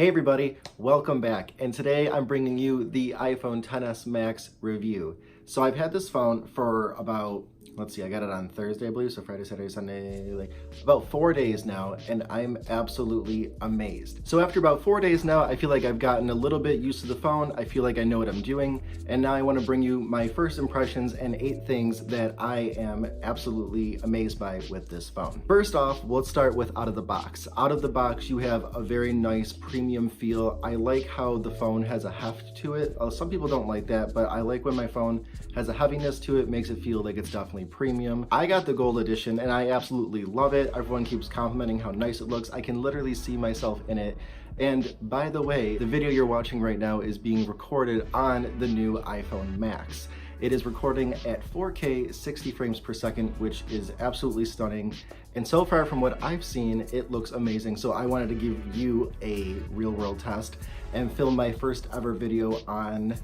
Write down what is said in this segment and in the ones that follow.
Hey everybody, welcome back. And today I'm bringing you the iPhone XS Max review. So I've had this phone for about, let's see, I got it on Thursday, I believe, so Friday, Saturday, Sunday, like about 4 days now, and I'm absolutely amazed. So after about 4 days now, I feel like I've gotten a little bit used to the phone. I feel like I know what I'm doing, and now I want to bring you my first impressions and 8 things that I am absolutely amazed by with this phone. First off, let's start with out of the box. Out of the box, you have a very nice premium feel. I like how the phone has a heft to it. Some people don't like that, but I like when my phone has a heaviness to it, makes it feel like it's definitely premium. I got the gold edition and I absolutely love it. Everyone keeps complimenting how nice it looks. I can literally see myself in it. And by the way, the video you're watching right now is being recorded on the new iPhone Max. It is recording at 4K 60 frames per second, which is absolutely stunning. And so far from what I've seen, it looks amazing. So I wanted to give you a real world test and film my first ever video on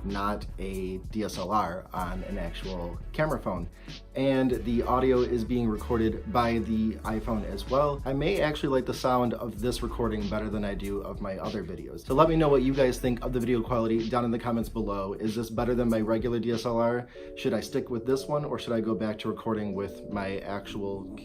not a DSLR, on an actual camera phone. And the audio is being recorded by the iPhone as well. I may actually like the sound of this recording better than I do of my other videos. So let me know what you guys think of the video quality down in the comments below. Is this better than my regular DSLR? Should I stick with this one, or should I go back to recording with my actual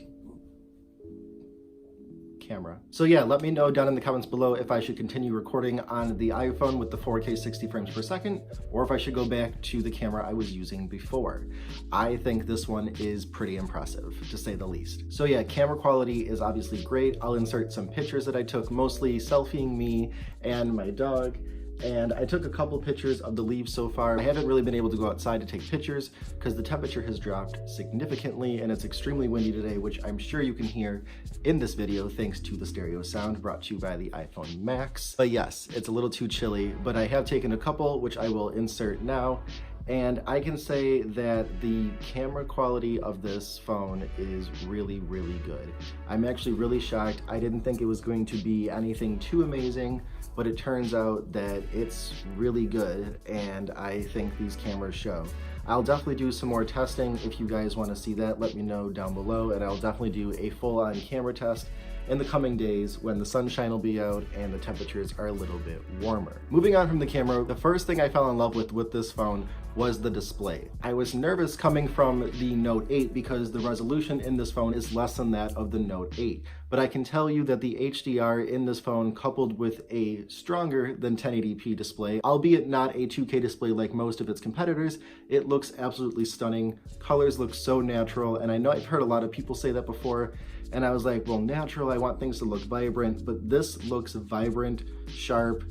camera? So yeah, let me know down in the comments below if I should continue recording on the iPhone with the 4K 60 frames per second, or if I should go back to the camera I was using before. I think this one is pretty impressive, to say the least. So yeah, camera quality is obviously great. I'll insert some pictures that I took, mostly selfieing me and my dog. And I took a couple pictures of the leaves so far. I haven't really been able to go outside to take pictures because the temperature has dropped significantly and it's extremely windy today, which I'm sure you can hear in this video thanks to the stereo sound brought to you by the iPhone Max. But yes, it's a little too chilly, but I have taken a couple, which I will insert now. And I can say that the camera quality of this phone is really, really good. I'm actually really shocked. I didn't think it was going to be anything too amazing, but it turns out that it's really good, and I think these cameras show. I'll definitely do some more testing. If you guys want to see that, let me know down below, and I'll definitely do a full-on camera test in the coming days when the sunshine will be out and the temperatures are a little bit warmer. Moving on from the camera, the first thing I fell in love with this phone was the display. I was nervous coming from the Note 8 because the resolution in this phone is less than that of the Note 8. But I can tell you that the HDR in this phone, coupled with a stronger than 1080p display, albeit not a 2K display like most of its competitors, it looks absolutely stunning. Colors look so natural, and I know I've heard a lot of people say that before, and I was like, well, natural, I want things to look vibrant, but this looks vibrant, sharp,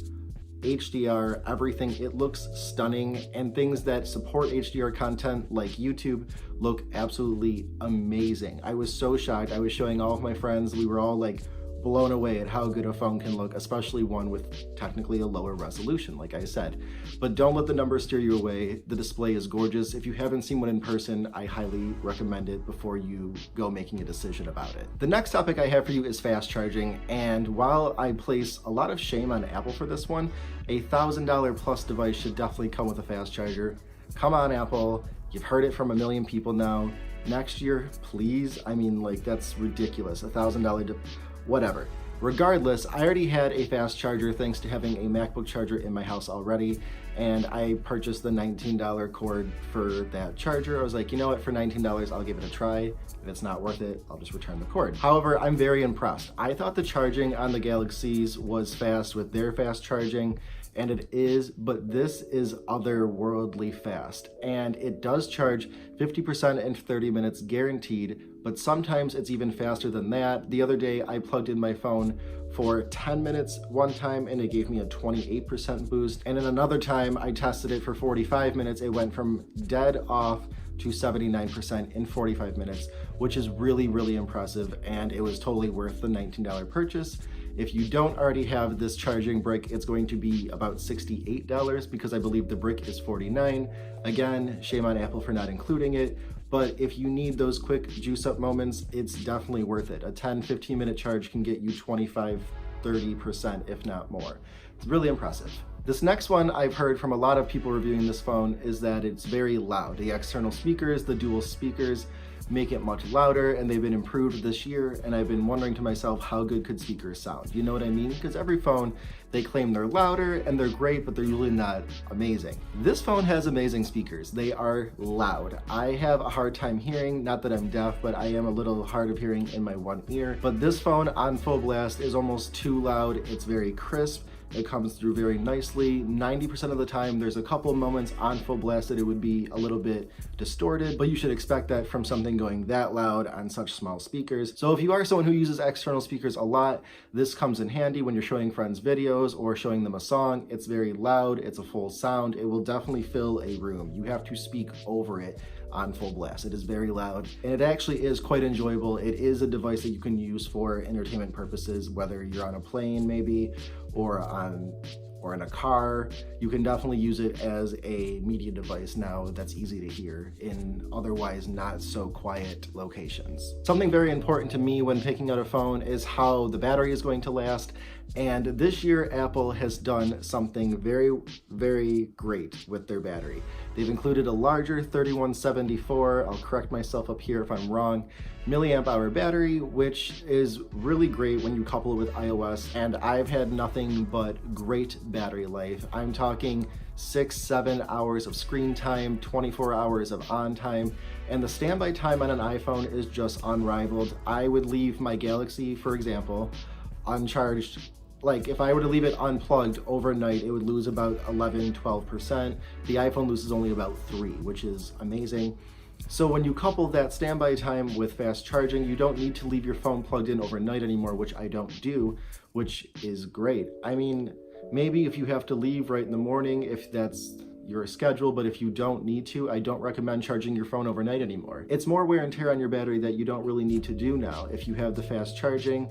HDR, everything. It looks stunning, and things that support HDR content like YouTube look absolutely amazing. I was so shocked. I was showing all of my friends. We were all like blown away at how good a phone can look, especially one with technically a lower resolution, like I said. But don't let the numbers steer you away. The display is gorgeous. If you haven't seen one in person, I highly recommend it before you go making a decision about it. The next topic I have for you is fast charging, and while I place a lot of shame on Apple for this one, a $1,000 plus device should definitely come with a fast charger. Come on, Apple. You've heard it from a million people now. Next year, please. I mean, like, that's ridiculous. $1,000 whatever. Regardless, I already had a fast charger thanks to having a MacBook charger in my house already, and I purchased the $19 cord for that charger. I was like, you know what, for $19, I'll give it a try. If it's not worth it, I'll just return the cord. However, I'm very impressed. I thought the charging on the Galaxies was fast with their fast charging, and it is, but this is otherworldly fast. And it does charge 50% in 30 minutes guaranteed, but sometimes it's even faster than that. The other day I plugged in my phone for 10 minutes one time and it gave me a 28% boost. And then another time I tested it for 45 minutes. It went from dead off to 79% in 45 minutes, which is really, really impressive. And it was totally worth the $19 purchase. If you don't already have this charging brick, it's going to be about $68 because I believe the brick is $49. Again, shame on Apple for not including it. But if you need those quick juice up moments, it's definitely worth it. A 10-15 minute charge can get you 25-30%, if not more. It's really impressive. This next one I've heard from a lot of people reviewing this phone is that it's very loud. The external speakers, the dual speakers, make it much louder, and they've been improved this year, and I've been wondering to myself, how good could speakers sound? You know what I mean? Because every phone, they claim they're louder and they're great, but they're usually not amazing. This phone has amazing speakers. They are loud. I have a hard time hearing, not that I'm deaf, but I am a little hard of hearing in my one ear. But this phone on full blast is almost too loud. It's very crisp. It comes through very nicely. 90% of the time, there's a couple moments on full blast that it would be a little bit distorted, but you should expect that from something going that loud on such small speakers. So if you are someone who uses external speakers a lot, this comes in handy when you're showing friends videos or showing them a song. It's very loud, it's a full sound. It will definitely fill a room. You have to speak over it on full blast. It is very loud, and it actually is quite enjoyable. It is a device that you can use for entertainment purposes, whether you're on a plane maybe, or in a car. You can definitely use it as a media device now that's easy to hear in otherwise not so quiet locations. Something very important to me when picking out a phone is how the battery is going to last. And this year, Apple has done something very, very great with their battery. They've included a larger 3174, I'll correct myself up here if I'm wrong, milliamp hour battery, which is really great when you couple it with iOS. And I've had nothing but great battery life. I'm talking 6-7 hours of screen time, 24 hours of on time, and the standby time on an iPhone is just unrivaled. I would leave my Galaxy, for example, uncharged. Like if I were to leave it unplugged overnight, it would lose about 11-12%. The iPhone loses only about 3%, which is amazing. So when you couple that standby time with fast charging, you don't need to leave your phone plugged in overnight anymore, which I don't do, which is great. I mean, maybe if you have to leave right in the morning, if that's your schedule, but if you don't need to, I don't recommend charging your phone overnight anymore. It's more wear and tear on your battery that you don't really need to do now. If you have the fast charging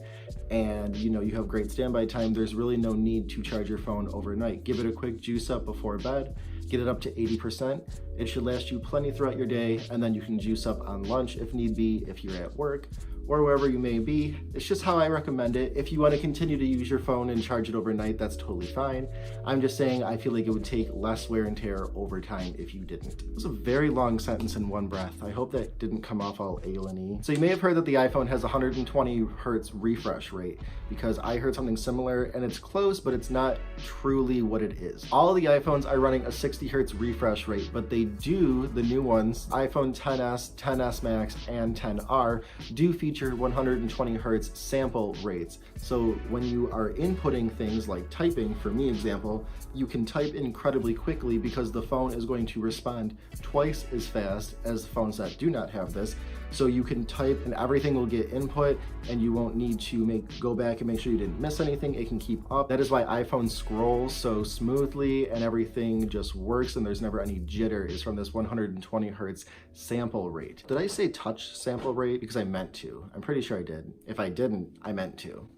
and you have great standby time, there's really no need to charge your phone overnight. Give it a quick juice up before bed, get it up to 80%. It should last you plenty throughout your day, and then you can juice up on lunch if need be, if you're at work or wherever you may be. It's just how I recommend it. If you want to continue to use your phone and charge it overnight, that's totally fine. I'm just saying I feel like it would take less wear and tear over time if you didn't. It was a very long sentence in one breath. I hope that didn't come off all alien-y. So you may have heard that the iPhone has 120 hertz refresh rate, because I heard something similar, and it's close, but it's not truly what it is. All of the iPhones are running a 60 hertz refresh rate, but they do, the new ones, iPhone XS, XS Max, and XR, do feature 120 hertz sample rates. So when you are inputting things like typing, for me example, you can type incredibly quickly because the phone is going to respond twice as fast as the phones that do not have this. So you can type and everything will get input, and you won't need to go back and make sure you didn't miss anything. It can keep up. That is why iPhone scrolls so smoothly and everything just works and there's never any jitter, is from this 120 hertz sample rate. Did I say touch sample rate? Because I meant to. I'm pretty sure I did. If I didn't, I meant to.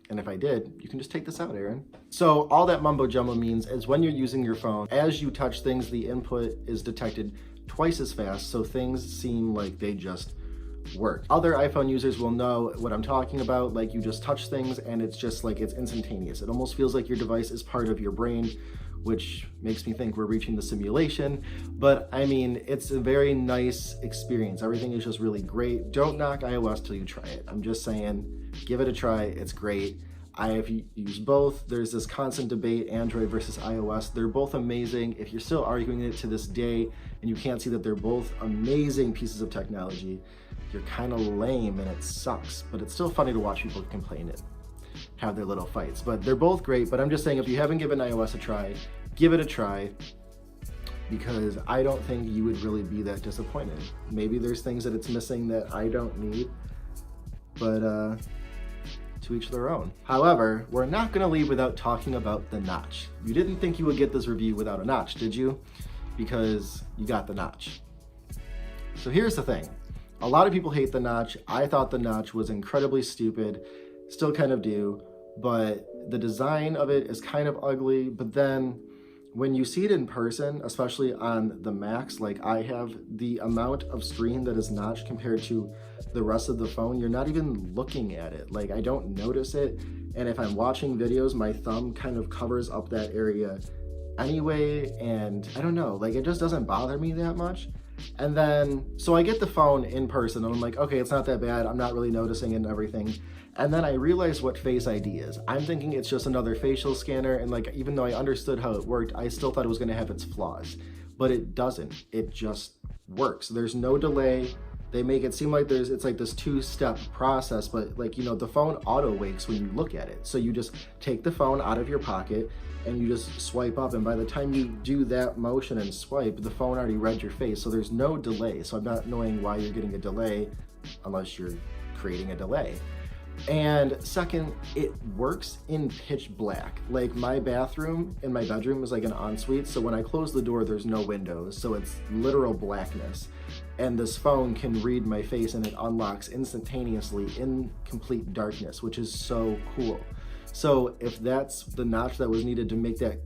And if I did, you can just take this out, Aaron. So all that mumbo jumbo means is when you're using your phone, as you touch things, the input is detected twice as fast, so things seem like they just work. Other iPhone users will know what I'm talking about. Like, you just touch things and it's just like, it's instantaneous. It almost feels like your device is part of your brain, which makes me think we're reaching the simulation. But I mean, it's a very nice experience. Everything is just really great. Don't knock iOS till you try it. I'm just saying, give it a try. It's great. I have used both. There's this constant debate, Android versus iOS. They're both amazing. If you're still arguing it to this day and you can't see that they're both amazing pieces of technology, you're kind of lame and it sucks. But it's still funny to watch people complain and have their little fights. But they're both great. But I'm just saying, if you haven't given iOS a try, give it a try, because I don't think you would really be that disappointed. Maybe there's things that it's missing that I don't need, but to each their own. However, we're not gonna leave without talking about the notch. You didn't think you would get this review without a notch, did you? Because you got the notch. So here's the thing. A lot of people hate the notch. I thought the notch was incredibly stupid, still kind of do, but the design of it is kind of ugly. But then when you see it in person, especially on the Max, like I have, the amount of screen that is notched compared to the rest of the phone, you're not even looking at it. Like, I don't notice it. And if I'm watching videos, my thumb kind of covers up that area anyway. And I don't know, like, it just doesn't bother me that much. And then, so I get the phone in person and I'm like, okay, it's not that bad. I'm not really noticing it and everything. And then I realized what Face ID is. I'm thinking it's just another facial scanner. And like, even though I understood how it worked, I still thought it was gonna have its flaws, but it doesn't. It just works. There's no delay. They make it seem like it's like this two-step process, but like, you know, the phone auto wakes when you look at it. So you just take the phone out of your pocket and you just swipe up, and by the time you do that motion and swipe, the phone already read your face. So there's no delay. So I'm not knowing why you're getting a delay unless you're creating a delay. And second, it works in pitch black. Like my bathroom in my bedroom is like an ensuite, so when I close the door, there's no windows, so it's literal blackness. And this phone can read my face and it unlocks instantaneously in complete darkness, which is so cool. So if that's the notch that was needed to make that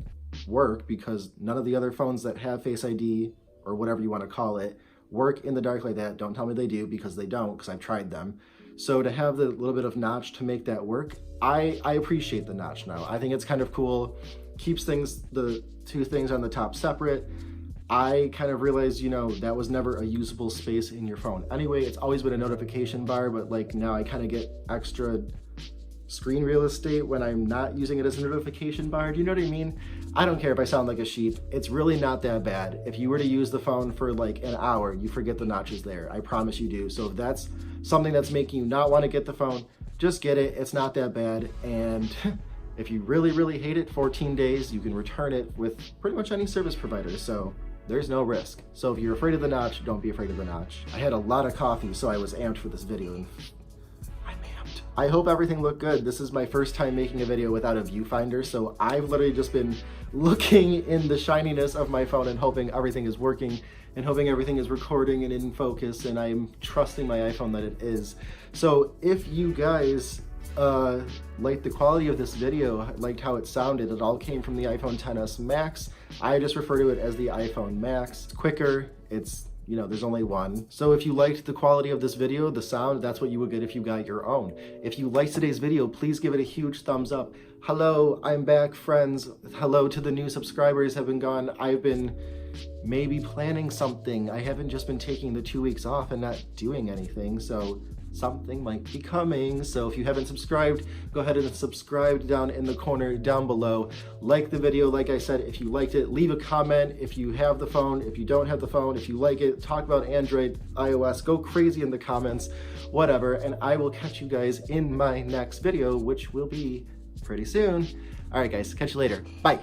work, because none of the other phones that have Face ID, or whatever you want to call it, work in the dark like that. Don't tell me they do, because they don't, because I've tried them. So to have the little bit of notch to make that work, I appreciate the notch now. I think it's kind of cool. Keeps the two things on the top separate. I kind of realized, you know, that was never a usable space in your phone. Anyway, it's always been a notification bar, but like now I kind of get extra screen real estate when I'm not using it as a notification bar. Do you know what I mean? I don't care if I sound like a sheep. It's really not that bad. If you were to use the phone for like an hour, you forget the notch is there. I promise you do. So if that's something that's making you not want to get the phone, just get it. It's not that bad. And if you really, really hate it, 14 days, you can return it with pretty much any service provider. So there's no risk. So if you're afraid of the notch, don't be afraid of the notch. I had a lot of coffee, so I was amped for this video. And I'm amped. I hope everything looked good. This is my first time making a video without a viewfinder, so I've literally just been looking in the shininess of my phone and hoping everything is working and hoping everything is recording and in focus, and I'm trusting my iPhone that it is. So if you guys liked the quality of this video, liked how it sounded, it all came from the iPhone XS Max. I just refer to it as the iPhone Max. It's quicker, it's, you know, there's only one. So if you liked the quality of this video, the sound, that's what you would get if you got your own. If you liked today's video, please give it a huge thumbs up. Hello, I'm back, friends. Hello to the new subscribers have been gone. I've been maybe planning something. I haven't just been taking the 2 weeks off and not doing anything, so something might be coming. So if you haven't subscribed, go ahead and subscribe down in the corner down below. Like the video, like I said, if you liked it, leave a comment. If you have the phone, if you don't have the phone, if you like it, talk about Android, iOS, go crazy in the comments, whatever, and I will catch you guys in my next video, which will be pretty soon. All right, guys, catch you later. Bye.